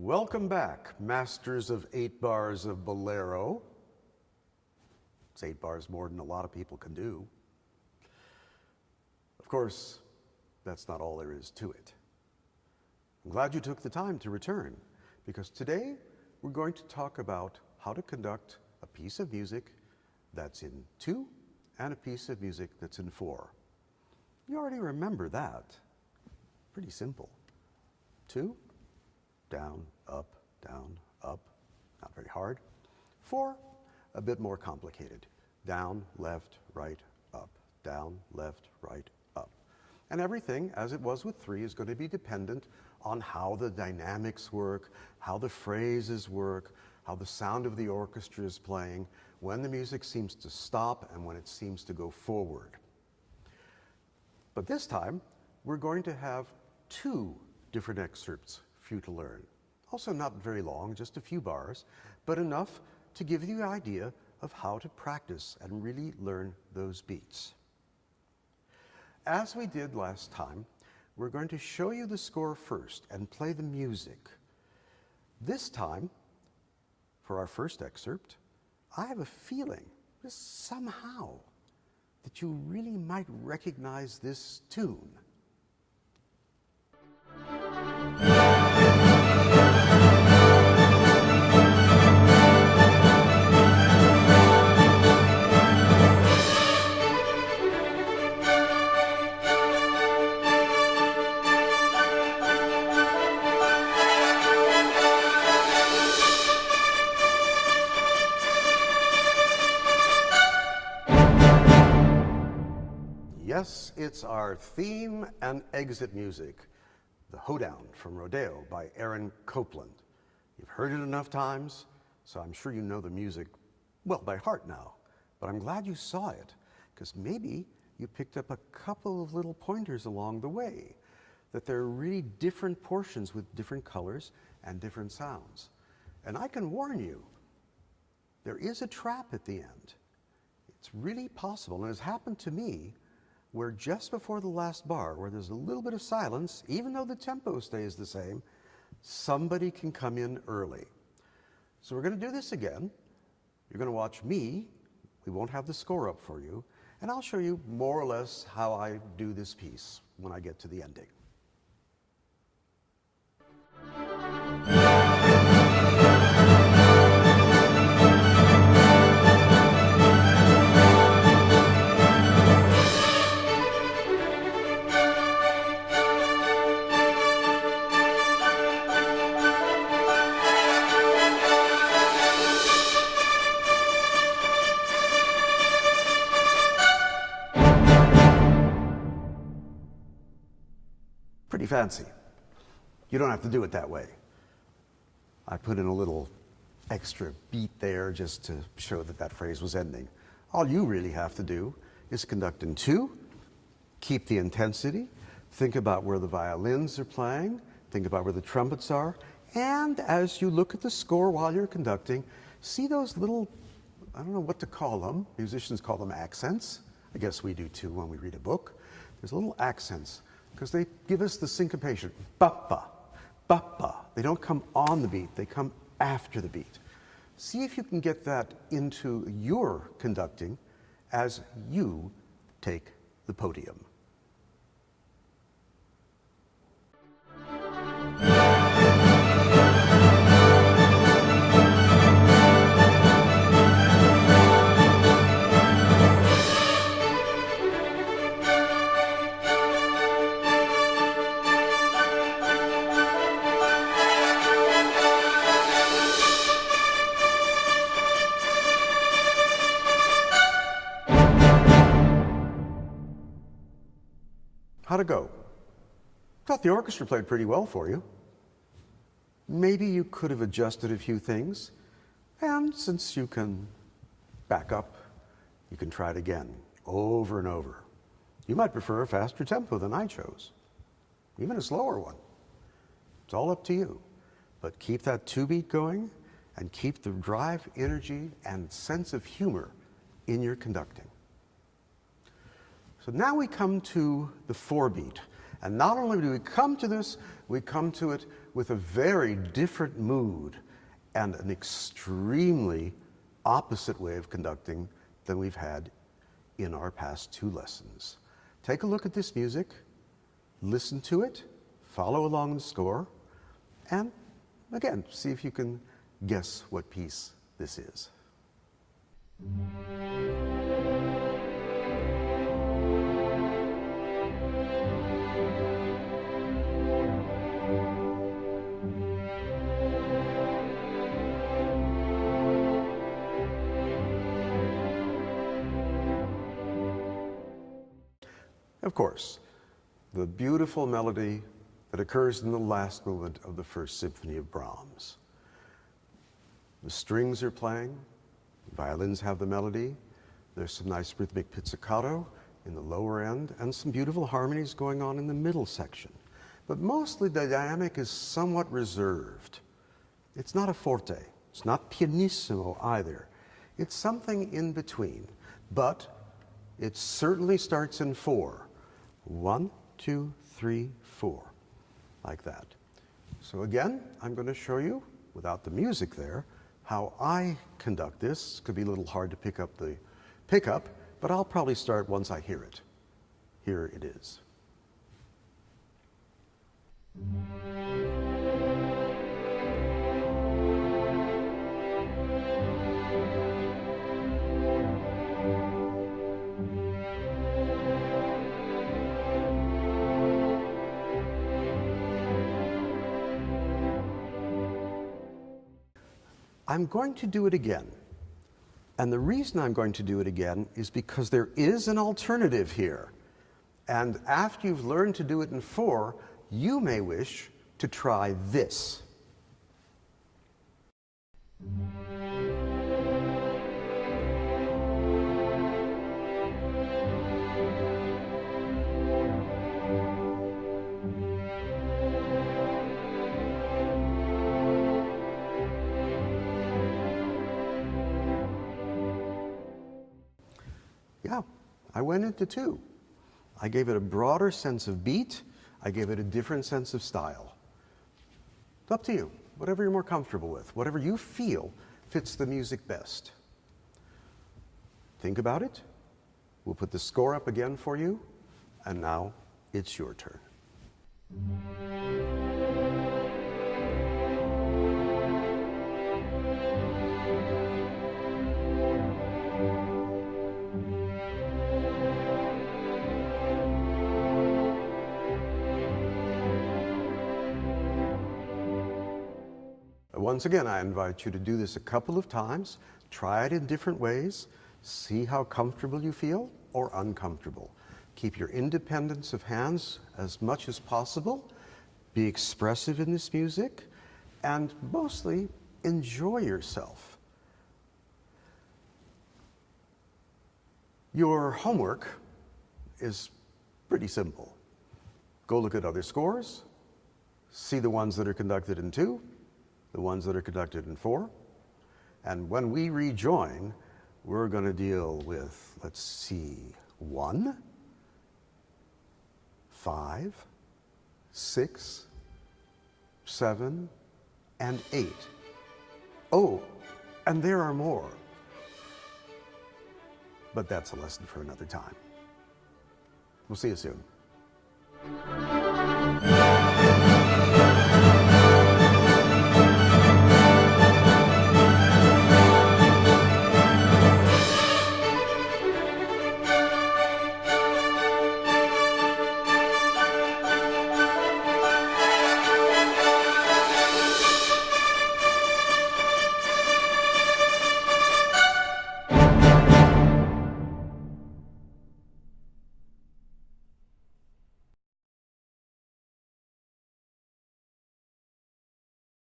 Welcome back, masters of 8 bars of Bolero. It's 8 bars more than a lot of people can do. Of course, that's not all there is to it. I'm glad you took the time to return, because today we're going to talk about how to conduct a piece of music that's in 2 and a piece of music that's in 4. You already remember that. Pretty simple. 2, down, up, not very hard. 4, a bit more complicated. Down, left, right, up, down, left, right, up. And everything, as it was with 3, is going to be dependent on how the dynamics work, how the phrases work, how the sound of the orchestra is playing, when the music seems to stop and when it seems to go forward. But this time, we're going to have 2 different excerpts for you to learn. Also not very long, just a few bars, but enough to give you the idea of how to practice and really learn those beats. As we did last time, we're going to show you the score first and play the music. This time, for our first excerpt, I have a feeling, just somehow, that you really might recognize this tune. Yes, it's our theme and exit music, The Hoedown from Rodeo by Aaron Copland. You've heard it enough times, so I'm sure you know the music, well, by heart now. But I'm glad you saw it, because maybe you picked up a couple of little pointers along the way, that there are really different portions with different colors and different sounds. And I can warn you, there is a trap at the end. It's really possible, and it has happened to me, where just before the last bar, where there's a little bit of silence, even though the tempo stays the same, somebody can come in early. So we're going to do this again. You're going to watch me. We won't have the score up for you. And I'll show you more or less how I do this piece when I get to the ending. Pretty fancy. You don't have to do it that way. I put in a little extra beat there just to show that that phrase was ending. All you really have to do is conduct in 2, keep the intensity, think about where the violins are playing, think about where the trumpets are, and as you look at the score while you're conducting, see those little, I don't know what to call them, musicians call them accents. I guess we do too when we read a book. There's little accents, because they give us the syncopation. Ba-ba, ba-ba. They don't come on the beat, they come after the beat. See if you can get that into your conducting as you take the podium. How'd it go? Thought the orchestra played pretty well for you. Maybe you could have adjusted a few things, and since you can back up, you can try it again, over and over. You might prefer a faster tempo than I chose, even a slower one. It's all up to you. But keep that 2-beat going, and keep the drive, energy, and sense of humor in your conducting. So now we come to the 4-beat, And not only do we come to this, we come to it with a very different mood and an extremely opposite way of conducting than we've had in our past 2 lessons. Take a look at this music, listen to it, follow along the score, and again, see if you can guess what piece this is. Of course, the beautiful melody that occurs in the last movement of the First Symphony of Brahms. The strings are playing, the violins have the melody, there's some nice rhythmic pizzicato in the lower end, and some beautiful harmonies going on in the middle section. But mostly the dynamic is somewhat reserved. It's not a forte, it's not pianissimo either. It's something in between, but it certainly starts in 4. 1, 2, 3, 4, like that. So again, I'm going to show you, without the music there, how I conduct this. It could be a little hard to pick up the pickup, but I'll probably start once I hear it. Here it is. I'm going to do it again. And the reason I'm going to do it again is because there is an alternative here. And after you've learned to do it in 4, you may wish to try this. Yeah, I went into 2. I gave it a broader sense of beat. I gave it a different sense of style. It's up to you, whatever you're more comfortable with, whatever you feel fits the music best. Think about it. We'll put the score up again for you, and now it's your turn. Once again, I invite you to do this a couple of times. Try it in different ways. See how comfortable you feel or uncomfortable. Keep your independence of hands as much as possible. Be expressive in this music. And mostly, enjoy yourself. Your homework is pretty simple. Go look at other scores. See the ones that are conducted in 2. The ones that are conducted in 4. And when we rejoin, we're going to deal with, let's see, 1, 5, 6, 7, and 8. Oh, and there are more. But that's a lesson for another time. We'll see you soon.